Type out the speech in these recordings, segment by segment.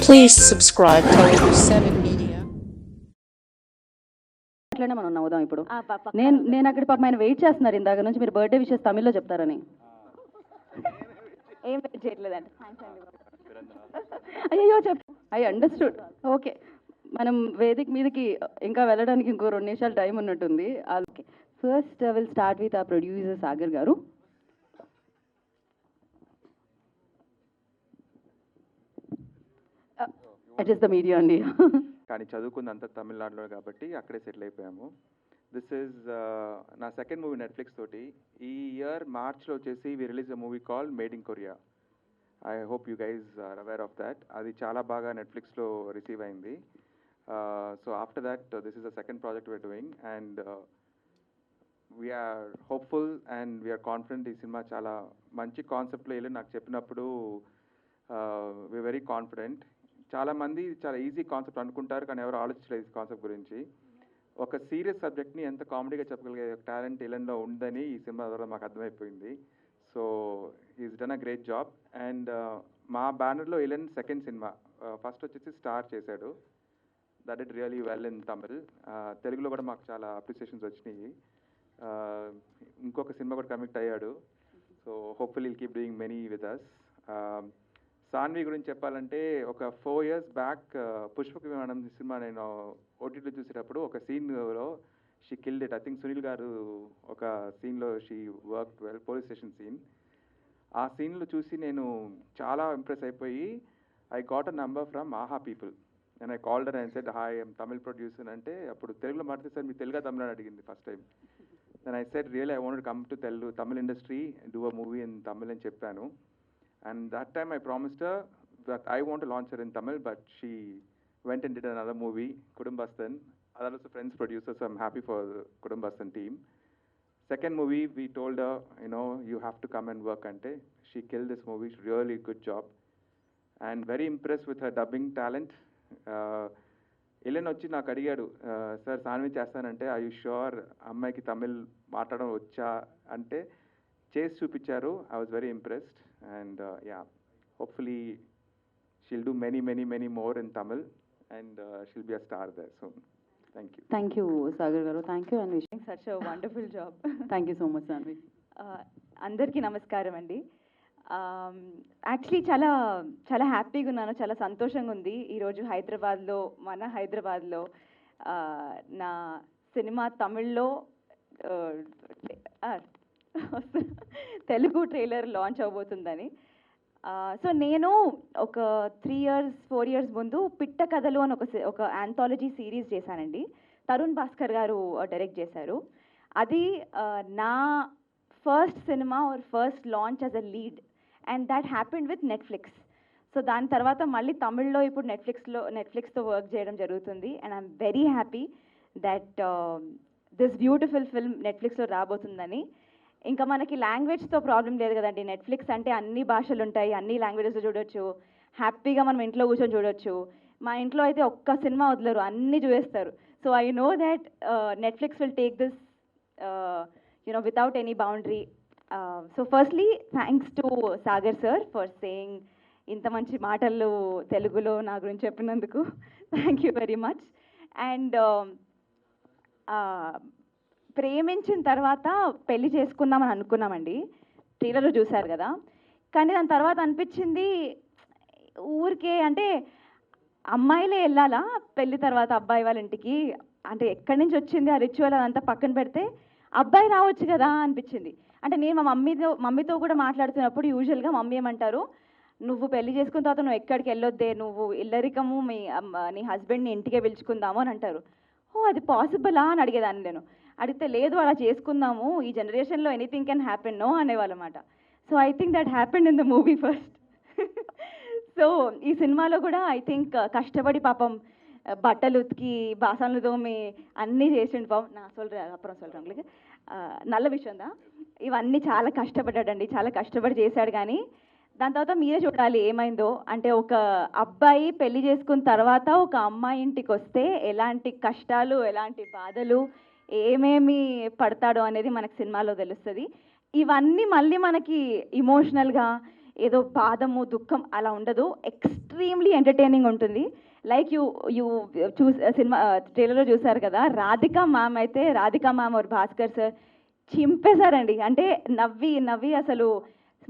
Please subscribe to 7 Media. అట్లనే మనం నవ్వుదాం ఇప్పుడు. నేను అక్కడ పాపం ఆయన వెయిట్ చేస్తున్నారు ఇందాక నుంచి, మీరు బర్త్డే విషెస్ తమిళ్లో చెప్తారని. ఏం వెయిట్ చేయట్లేదండి. అయ్యో చెప్పు. I understood. ఓకే, మనం వేదిక మీదకి ఇంకా వెళ్ళడానికి ఇంకో 2 నిమిషాలు టైం ఉన్నట్టుంది. Okay, first will start with ఆ ప్రొడ్యూసర్ సాగర్ గారు. ఇట్ ఈస్ ద మీడియా అండి. కానీ చదువుకుందంతా తమిళనాడులో కాబట్టి అక్కడే సెటిల్ అయిపోయాము. దిస్ ఈజ్ నా సెకండ్ మూవీ నెట్ఫ్లిక్స్ తోటి. ఈ ఇయర్ మార్చ్లో వచ్చేసి we release a movie call made in Korea. I hope you guys are aware of that. అది చాలా బాగా నెట్ఫ్లిక్స్లో రిసీవ్ అయింది. So after that this is the second project we're doing and we're hopeful and we're confident. ఈ సినిమా చాలా మంచి కాన్సెప్ట్లో వెళ్ళి నాకు చెప్పినప్పుడు వీఆర్ వెరీ కాన్ఫిడెంట్. చాలామంది చాలా ఈజీ కాన్సెప్ట్ అనుకుంటారు కానీ ఎవరు ఆలోచించలేదు ఈ కాన్సెప్ట్ గురించి. ఒక సీరియస్ సబ్జెక్ట్ని ఎంత కామెడీగా చెప్పగలిగే టాలెంట్ ఇలన్లో ఉందని ఈ సినిమా ద్వారా మాకు అర్థమైపోయింది. So is done a great job. And మా బ్యానర్లో ఇలన్ సెకండ్ సినిమా. ఫస్ట్ వచ్చేసి స్టార్ చేశాడు. That it really well in Tamil. తెలుగులో కూడా మాకు చాలా అప్రిసియేషన్స్ వచ్చినాయి. ఇంకొక సినిమా కూడా కమిట్ అయ్యాడు. So hopefully will keep doing many with us. Saanvi గురించి చెప్పాలంటే ఒక 4 years బ్యాక్ పుష్పక విమానం సినిమా నేను ఓటీటీలో చూసేటప్పుడు ఒక సీన్లో she killed it. I think Sunil garu ఒక సీన్లో she work well, police station scene. ఆ సీన్లో చూసి నేను చాలా ఇంప్రెస్ అయిపోయి I got a number from Aha people and I called her and said hi I'm Tamil producer. అంటే అప్పుడు తెలుగులో మాట్లాడితే సార్ మీ తెలుగా తమిళ అని అడిగింది first time. Then I said really I wanted come to Tamil industry, do a movie in Tamil అని చెప్పాను. And that time I promised her that I want to launch her in Tamil, but she went and did another movie, Kudumbastan. That was a friend's producer, so I'm happy for the Kudumbastan team. Second movie, we told her, you know, you have to come and work ante. She killed this movie, really good job. And very impressed with her dubbing talent. Ilan వచ్చి నాకు అడిగాడు, sir Saanvi చేస్తానంటే I you sure అమ్మాయికి తమిళ్ మాట్లాడడం వచ్చా అంటే చేసి చూపించారు. I was very impressed. And yeah, hopefully she'll do many more in Tamil and she'll be a star there soon. Thank you. Thank you Sagar garu. Thank you and wishing such a wonderful job. Thank you so much Sanvi. అందరికీ నమస్కారం అండి. Actually చాలా చాలా హ్యాపీగా ఉన్నాను, చాలా సంతోషంగా ఉంది. ఈరోజు మన హైదరాబాద్లో నా సినిమా తమిళ్లో తెలుగు ట్రైలర్ లాంచ్ అవబోతుందని. సో నేను ఒక 4 years ముందు పిట్ట కథలు అని ఒక ఆంథాలజీ సిరీస్ చేశానండి. తరుణ్ భాస్కర్ గారు డైరెక్ట్ చేశారు. అది నా ఫస్ట్ సినిమా or first launch as a lead and that happened with Netflix. So దాని తర్వాత మళ్ళీ తమిళ్లో ఇప్పుడు నెట్ఫ్లిక్స్తో వర్క్ చేయడం జరుగుతుంది. And I'm very happy that this beautiful film నెట్ఫ్లిక్స్లో రాబోతుందని. ఇంకా మనకి లాంగ్వేజ్తో ప్రాబ్లం లేదు కదండి. నెట్ఫ్లిక్స్ అంటే అన్ని భాషలు ఉంటాయి, అన్ని లాంగ్వేజెస్లో చూడొచ్చు, హ్యాపీగా మనం ఇంట్లో కూర్చొని చూడొచ్చు. మా ఇంట్లో అయితే ఒక్క సినిమా వదలరు, అన్నీ చూసేస్తారు. So I know that Netflix will take this you know without any boundary. So firstly thanks to Sagar sir for saying ఇంత మంచి మాటలు తెలుగులో నా గురించి చెప్పినందుకు. Thank you very much. And ప్రేమించిన తర్వాత పెళ్లి చేసుకుందామని అనుకున్నామండి, ట్రైలర్లో చూశారు కదా. కానీ దాని తర్వాత అనిపించింది ఊరికే అంటే అమ్మాయిలే వెళ్ళాలా పెళ్లి తర్వాత అబ్బాయి వాళ్ళ ఇంటికి, అంటే ఎక్కడి నుంచి వచ్చింది ఆ రిచువల్ అదంతా పక్కన పెడితే అబ్బాయి రావచ్చు కదా అనిపించింది. అంటే నేను మా మమ్మీతో కూడా మాట్లాడుతున్నప్పుడు యూజువల్గా మమ్మీ ఏమంటారు, నువ్వు పెళ్లి చేసుకున్న తర్వాత నువ్వు ఎక్కడికి వెళ్ళొద్దే, నువ్వు ఇల్లరికము నీ హస్బెండ్ని ఇంటికే పిలుచుకుందాము అని అంటారు. ఓ అది పాసిబులా అని అడిగేదాన్ని. నేను అడిగితే లేదు అలా చేసుకుందాము, ఈ జనరేషన్లో ఎనీథింగ్ కెన్ హ్యాపెన్ నో అనేవాళ్ళమాట. So I think that happened in the movie first. So ఈ సినిమాలో కూడా ఐ థింక్ కష్టపడి పాపం బట్టలు ఉతికి బాసనలు తోమి అన్నీ చేసిండు పాపం. నా అప్పురం சொல்கிறேன் నల్ల విషయం ఇవన్నీ చాలా కష్టపడ్డాడండి, చాలా కష్టపడి చేశాడు. కానీ దాని తర్వాత మీరే చూడాలి ఏమైందో. అంటే ఒక అబ్బాయి పెళ్లి చేసుకున్న తర్వాత ఒక అమ్మాయి ఇంటికి వస్తే ఎలాంటి కష్టాలు, ఎలాంటి బాధలు, ఏమేమి పడతాడో అనేది మనకు సినిమాలో తెలుస్తుంది. ఇవన్నీ మళ్ళీ మనకి ఇమోషనల్గా ఏదో బాధము దుఃఖం అలా ఉండదు, ఎక్స్ట్రీమ్లీ ఎంటర్టైనింగ్ ఉంటుంది. లైక్ యూ సినిమా ట్రైలర్లో చూసారు కదా, రాధికా మ్యామ్ और భాస్కర్ సార్ చింపేశారండి. అంటే నవ్వి అసలు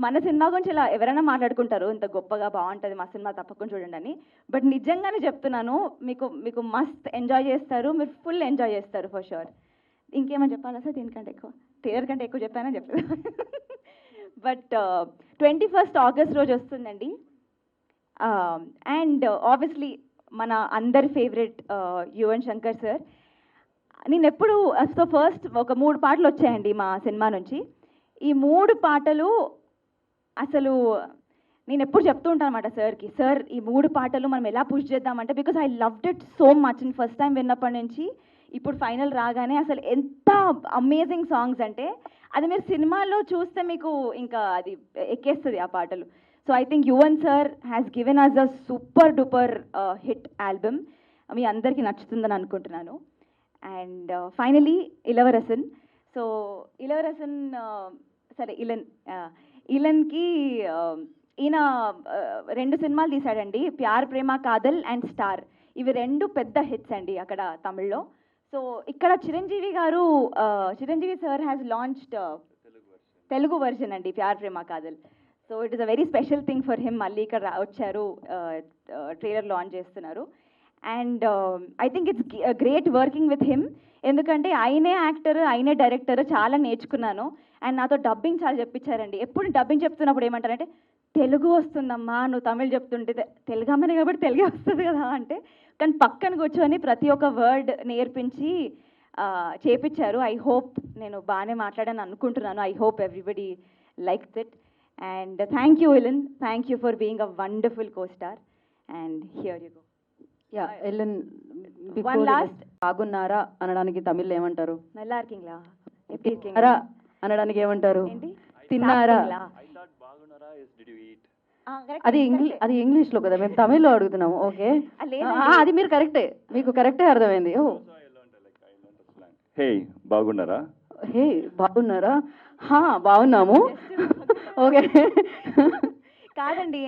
మన సినిమా గురించి ఇలా ఎవరైనా మాట్లాడుకుంటారు ఇంత గొప్పగా బాగుంటుంది మా సినిమా తప్పకుండా చూడండి అని, బట్ నిజంగానే చెప్తున్నాను మీకు మస్త్ ఎంజాయ్ చేస్తారు, మీరు ఫుల్ ఎంజాయ్ చేస్తారు ఫర్ షూర్. ఇంకేమైనా చెప్పాలా సార్ దీనికంటే ఎక్కువ? ట్రైలర్ కంటే ఎక్కువ చెప్పానని చెప్పలేదు. బట్ 21st ఆగస్ట్ రోజు వస్తుందండి. అండ్ ఆబ్వియస్లీ మన అందరి ఫేవరెట్ యువన్ శంకర్ సార్. నేను ఎప్పుడు ఫస్ట్ ఒక 3 పాటలు వచ్చాయండి మా సినిమా నుంచి. ఈ 3 పాటలు అసలు నేను ఎప్పుడు చెప్తూ ఉంటాను అనమాట సార్కి, సార్ ఈ 3 పాటలు మనం ఎలా పుష్ చేద్దామంటే, because I loved it so much. And first time విన్నప్పటి నుంచి ఇప్పుడు ఫైనల్ రాగానే అసలు ఎంత అమేజింగ్ సాంగ్స్ అంటే అది మీరు సినిమాలో చూస్తే మీకు ఇంకా అది ఎక్కేస్తుంది ఆ పాటలు. So I think Yuvan sir has given us a super duper hit album. మీ అందరికీ నచ్చుతుందని అనుకుంటున్నాను. And finally Ilavarasan. So Ilavarasan సరే ఇలన్కి ఈయన 2 సినిమాలు తీశాడండి, ప్యార్ ప్రేమ కాదల్ అండ్ స్టార్. ఇవి 2 పెద్ద హిట్స్ అండి అక్కడ తమిళ్లో. సో ఇక్కడ Chiranjeevi sir has launched Telugu version అండి Pyaar Prema Kaadhal. So it is a very special thing for him. మళ్ళీ ఇక్కడ వచ్చారు, ట్రైలర్ లాంచ్ చేస్తున్నారు. And I think it's great working with him, ఎందుకంటే ఆయనే యాక్టర్ ఆయనే డైరెక్టర్, చాలా నేర్చుకున్నాను. అండ్ నాతో డబ్బింగ్ చాలా చెప్పించారండి. ఎప్పుడు డబ్బింగ్ చెప్తున్నప్పుడు ఏమంటారంటే, తెలుగు వస్తుందమ్మా, నువ్వు తమిళ్ చెప్తుంటే తెలుగు అమ్మనే కాబట్టి తెలుగే వస్తుంది కదా అంటే, కానీ పక్కన కూర్చొని ప్రతి ఒక్క వర్డ్ నేర్పించి చేపించారు. ఐ హోప్ నేను బాగానే మాట్లాడాను అనుకుంటున్నాను. I hope everybody likes it. And thank you Ilan, thank you for being a wonderful co-star. And here you go. Yeah Elan, One last. బాగున్నారా అనడానికి తమిళ్లో ఏమంటారు? నల్లా இருக்கீங்களா? తిన్నారా అనడానికి ఏమంటారు? ఏంటి? తిన్నారా? అది ఇంగ్లీష్ లో కదా, మేము తమిళ్లో అడుగుతున్నాము. ఓకే, అది మీరు కరెక్టే, మీకు కరెక్టే అర్థమైంది. ఓ హే బాగున్నారా? హే బాగున్నారా? బాగున్నాము. ఓకే, కాదండి,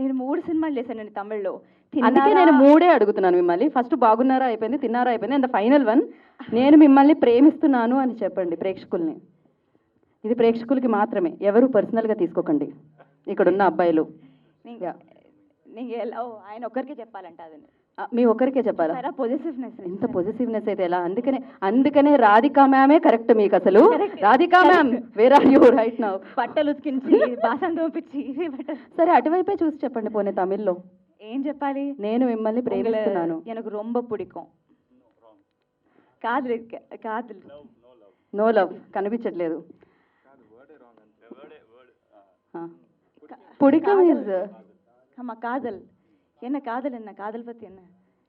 నేను 3 సినిమాలు చేశానండి తమిళ్లో. అందుకే నేను 3 అడుగుతున్నాను మిమ్మల్ని. ఫస్ట్ బాగున్నారా అయిపోయింది, తిన్నారా అయిపోయింది, అండ్ ఫైనల్ వన్ నేను మిమ్మల్ని ప్రేమిస్తున్నాను అని చెప్పండి ప్రేక్షకుల్ని. ఇది ప్రేక్షకులకి మాత్రమే, ఎవరు పర్సనల్గా తీసుకోకండి ఇక్కడ ఉన్న అబ్బాయిలు. ఆయన ఒక్కరికే చెప్పాలంట, అది మీ ఒక్కరికే చెప్పాలా? పొజిటివ్నెస్. ఇంత పొజిటివ్నెస్ అయితే ఎలా? అందుకనే రాధికా మ్యామే కరెక్ట్ మీకు అసలు. Radhika ma'am, where are you right now? బట్టలు ఉతికించి బాసన్ దోపించి సరే అటువైపే చూసి చెప్పండి పోనీ తమిళ్లో. ఏం చెప్పాలి? నేను మిమ్మల్ని ప్రేమిస్తున్నాను. எனக்கு ரொம்ப பிடிக்கும். కాదు కాదు, నో లవ్ కనిపించట్లేదు. புடிக்கும் இஸ் ஆமா காதல். என்ன காதல், என்ன காதல் பத்தி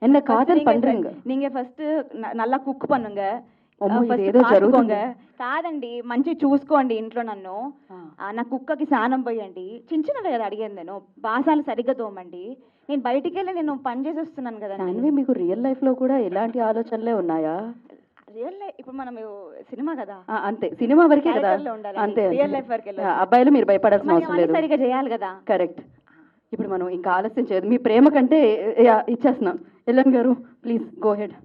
என்ன காதல் பண்றீங்க? நீங்க ఫస్ట్ நல்லா కుక్ பண்ணுங்க, ఏదో జరుగుతుంది. కాదండి, మంచి చూసుకోండి ఇంట్లో నన్ను. నా కుక్కకి స్నానం పోయండి, చిన్నగా కదా అడిగాను నేను. బాసాలు సరిగ్గా తోమండి. నేను బయటికి వెళ్ళి నేను పని చేసి వస్తున్నాను కదా. మీకు రియల్ లైఫ్ లో కూడా ఎలాంటి ఆలోచనలే ఉన్నాయా? రియల్ లైఫ్ ఇప్పుడు మనం సినిమా కదా, అంతే సినిమా వరకే కదా, అంతే. రియల్ లైఫ్ వరకే అబ్బాయిలు మీరు భయపడాల్సిన అవసరం లేదు, సరిగ్గా చేయాలి కదా. కరెక్ట్. ఇప్పుడు మనం ఇంకా ఆలస్యం చేయదు, మీ ప్రేమ కంటే ఇచ్చేస్తున్నాం. ఎల్లన్ గారు ప్లీజ్ గో హెడ్.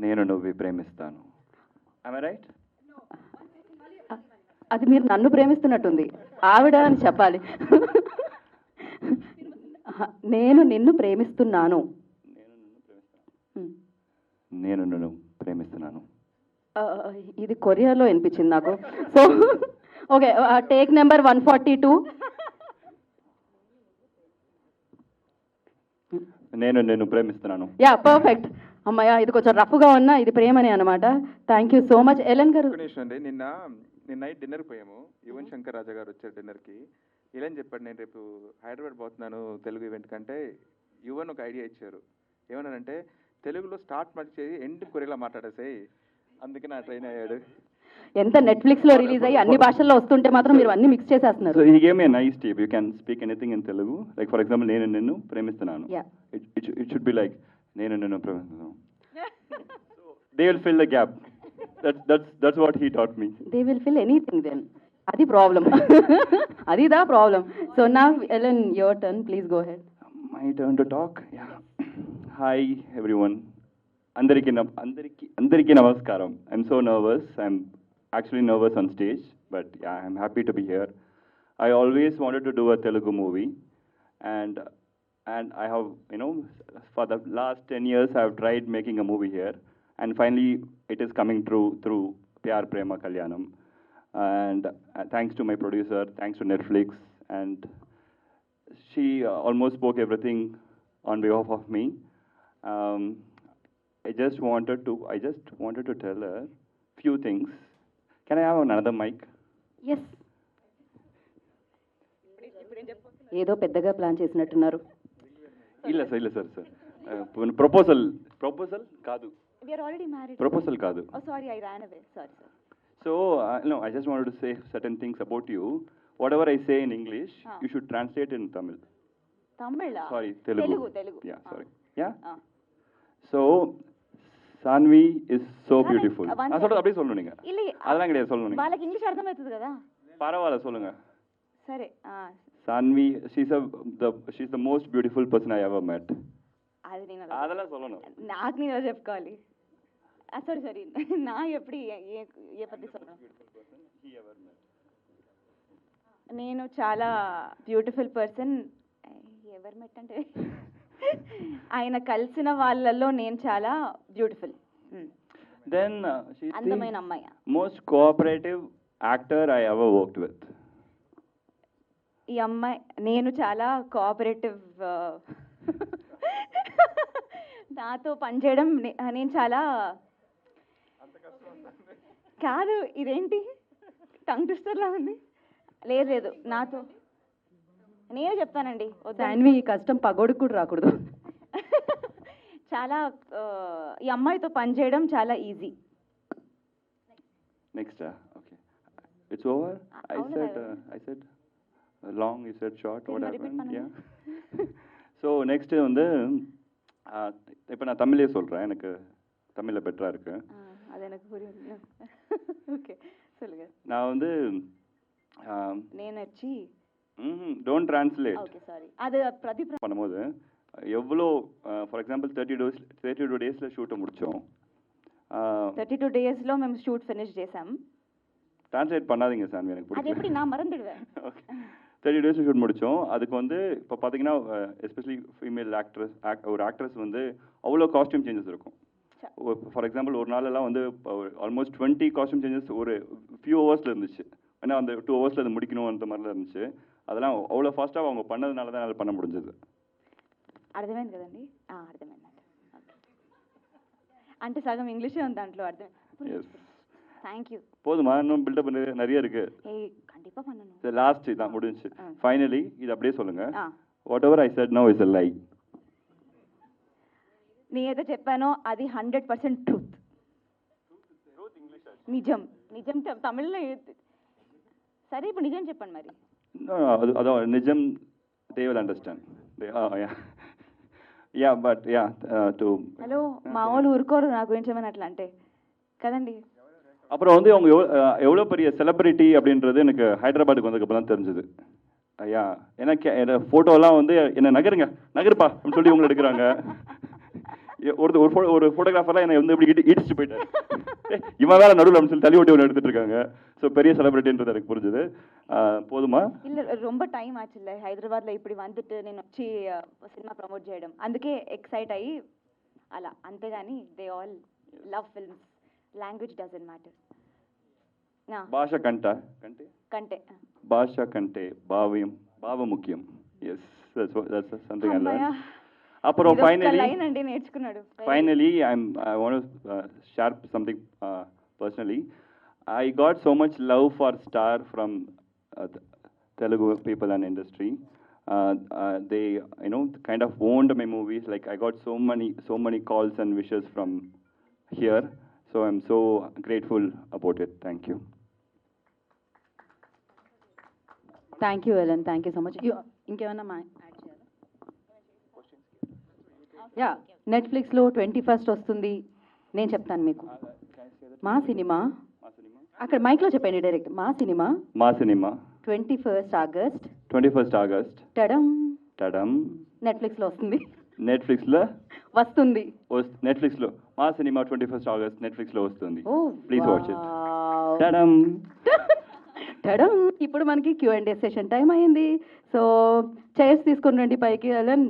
నేను నువ్వు ప్రేమిస్తాను. రైట్? అది మీరు నన్ను ప్రేమిస్తున్నట్టుంది, ఆవిడ అని చెప్పాలి. నేను నిన్ను ప్రేమిస్తున్నాను. నేను నిన్ను ప్రేమిస్తున్నాను. ఇది కొరియాలో వినిపించింది నాకు. So okay, take number 142. నేను నిన్ను ప్రేమిస్తున్నాను. Yeah perfect. అమ్మాయ ఇది కొంచెం రఫ్గా ఉన్నా ఇది ప్రేమనే అనమాట. Thank you so much Elon గారు. అండి, నిన్న నైట్ డిన్నర్ పోయాము. యువన్ శంకర్ రాజా గారు వచ్చారు డిన్నర్కి. ఇలా చెప్పాడు, నేను రేపు హైదరాబాద్ పోతున్నాను తెలుగు ఈవెంట్ కంటే. యువన్ ఒక ఐడియా ఇచ్చారు. ఏమన్నారంటే, తెలుగులో స్టార్ట్ చేసి ఎండ్ కొరియలా మాట్లాడేసాయి, అందుకే నా ట్రైన్ అయ్యాడు. ఎంత నెట్ఫ్లిక్స్ లో రిలీజ్ అయ్యి అన్ని భాషల్లో వస్తుంటే మాత్రం మీరు అన్ని మిక్స్ చేసేస్తున్నారు. So he gave me a nice tip. You can speak anything in Telugu. Like for example, నేను నిన్ను ప్రేమిస్తున్నాను. Yeah. It should be like నేను నిన్ను ప్రేమిస్తున్నాను. They will fill the gap. That's what he taught me. They will fill anything then. అది problem. అది దా problem. So నా Ellen your turn, please go head. My turn to talk. Yeah. Hi everyone. Andariki namaskaram. I'm so nervous. I'm actually nervous on stage, but yeah, I'm happy to be here. I always wanted to do a Telugu movie, and I have, for the last 10 years I have tried making a movie here, and finally it is coming through Pyar Prema Kalyanam. And thanks to my producer, thanks to Netflix, and she almost spoke everything on behalf of me. I just wanted to tell her few things. Can I have another mic? Yes. ఏదో పెద్దగా plan చేసినట్టున్నారు. ಇಲ್ಲ sir proposal ಕಾದು. We are already married. Proposal ಕಾದು. Oh, sorry, I ran away. Sorry, sir. So no, I just wanted to say certain things about you. Whatever I say in English, you should translate in Tamil. Tamil? Sorry, Telugu. Telugu. Yeah, sorry. Yeah. So, Sanvi is so Nana, beautiful. one அப்படியே சொல்லணும் நீங்க. இல்ல அதெல்லாம் கிடையாது, சொல்லணும் நீங்க. వాళ్ళకి English అర్థమవుతుంది కదా. பரவாயில்ல சொல்லுங்க. సరే. Sanvi, she's the most beautiful person I ever met. అది నేను அதெல்லாம் சொல்லணும். నాకు నేను చెప్పుకోవాలి. సారీ నా ఎప్పుడు ఏ పద్ధతి నేను చాలా బ్యూటిఫుల్ పర్సన్. ఎవరు మెట్ అంటే ఆయన కలిసిన వాళ్ళల్లో నేను చాలా బ్యూటిఫుల్. Then she's అందమైన అమ్మాయి. most cooperative actor I ever worked with. ఈ అమ్మాయి నేను చాలా కోఆపరేటివ్. నాతో పనిచేయడం నేను చాలా కాదు. ఇదేంటి టంగ్ ట్విస్టర్లా ఉంది? లేదు నాతో నేనే చెప్తానండి. శాన్వి, ఈ కష్టం పగోడికి కూడా రాకూడదు. చాలా ఈ అమ్మాయితో పనిచేయడం చాలా easy. Next, okay. It's over? I said long, you said short, what happened? Yeah. So next வந்து இப்போ நான் தமிழே சொல்கிறேன், எனக்கு தமிழில் பெட்டராக இருக்கு. அது எனக்கு புரியும். ஓகே சொல்லுங்க. நான் வந்து నేను వచ్చి டோன்ட் ட்ரான்ஸ்லேட். Okay sorry. அது பிரதீப் பண்ணும்போது எவ்வளோ ஃபார் ఎగ్జాంపుల్ 32 డేస్లో షూట్ முடித்தோம். 32 డేస్లో మేము షూట్ ఫినిష్ చేసాం. ட்ரான்ஸ்லேட் பண்ணாதீங்க சாமி, எனக்கு அது எப்படி நான் மறந்துடுவேன். ஓகே, 30 டேஸ் ஷூட் முடித்தோம். அதுக்கு வந்து இப்போ பார்த்தீங்கன்னா எஸ்பெஷலி ஃபீமேல் ஒரு ஆக்ட்ரஸ் வந்து அவ்வளோ காஸ்டியூம் சேஞ்சஸ் இருக்கும். ஃபார் எக்ஸாம்பிள் ஒரு நாளெல்லாம் வந்து ஆல்மோஸ்ட் 20 காஸ்டியூம் சேஞ்சஸ் ஒரு ஃபியூ ஹவர்ஸில் இருந்துச்சு. ஏன்னா அந்த 2 ஹவர்ஸில் அது முடிக்கணும் அந்த மாதிரிலாம் இருந்துச்சு. அதெல்லாம் அவ்வளோ ஃபாஸ்ட்டாக அவங்க பண்ணதுனால தான் என்னால் பண்ண முடிஞ்சது. అర్థమైంది కదండి? అర్థమైందండి. అంటే సగం ఇంగ్లీషే ఉంది దాంట్లో. అర్థమైంది. Thank you. போதுமா? இன்னும் பில்டப் நிறைய இருக்கு. கண்டிப்பா பண்ணணும். சரி, லாஸ்ட் இதான் முடிஞ்சு. ஃபைனலி இது அப்படியே சொல்லுங்க. What ever I said now is a లై. నేనేదో చెప్పానో అది 100% ట్రూత్. నిజం. తమిళ్లో సరే ఇప్పుడు నిజం చెప్పండి మరి. అదో నిజం, they will understand. Yeah but yeah to hello, మా వాళ్ళు ఊరుకోరు నా గురించి ఏమైనా అట్లా అంటే కదండి. அப்புறம் வந்து அவங்க எவ்வளோ பெரிய செலிபிரிட்டி அப்படின்றது எனக்கு ஹைதராபாத்துக்கு வந்ததுக்கப்புறம் தான் தெரிஞ்சுது. ஐயா, ஏன்னா ஃபோட்டோலாம் வந்து என்ன நகருப்பா அப்படின்னு சொல்லி இவங்க எடுக்கிறாங்க. ஒரு ஃபோட்டோகிராஃபர்லாம் என்னை வந்து இப்படி இடிச்சுட்டு போயிட்டாரு. இவன் வேலை நடுவில் அப்படின்னு சொல்லி தள்ளி ஓட்டி ஒன்று எடுத்துட்டு இருக்காங்க. ஸோ பெரிய செலிபிரிட்டின்றது எனக்கு புரிஞ்சுது. போதுமா? இல்லை, ரொம்ப టైం ఆచిల్ల హైదరాబాద్లో ఇప్పుడు வந்துட்டு నేను వచ్చి సినిమా ప్రమోట్ చేయడం, అందుకే ఎక్సైట్ అయ్యి అలా, అంతేగాని they all love films. Language doesn't matter. భాష కంటే భాష కంటే భావ ముఖ్యం. Yes, that's something I learn. అప్పుడు finally I want to share something personally. I got so much love for Star from Telugu people and industry. They kind of owned my movies. Like I got so many calls and wishes from here. So I'm so grateful about it. Thank you. Thank you Ellen, thank you so much. ఇంకేమన్నా add చేయాలా? Yeah, నెట్ఫ్లిక్స్లో 21st వస్తుంది. నేను చెప్తాను మీకు. మా cinema అక్కడ మైక్లో చెప్పండి డైరెక్ట్. మా సినిమా మా సినిమా 21st ఆగస్ట్ 21st ఆగస్ట్ టడం టడం నెట్ఫ్లిక్స్లో వస్తుంది. నెట్ఫ్లిక్స్లో వస్తుంది. నెట్ఫ్లిక్స్లో మా సినిమా 21st ఆగస్ట్ నెట్ఫ్లిక్స్లో వస్తుంది. ఓ ప్లీజ్ వాచ్ ఇట్. వావ్. టడం టడం. ఇప్పుడు మనకి Q&A సెషన్ టైం అయింది. సో చైర్స్ తీసుకొని రండి పైకి. అలన్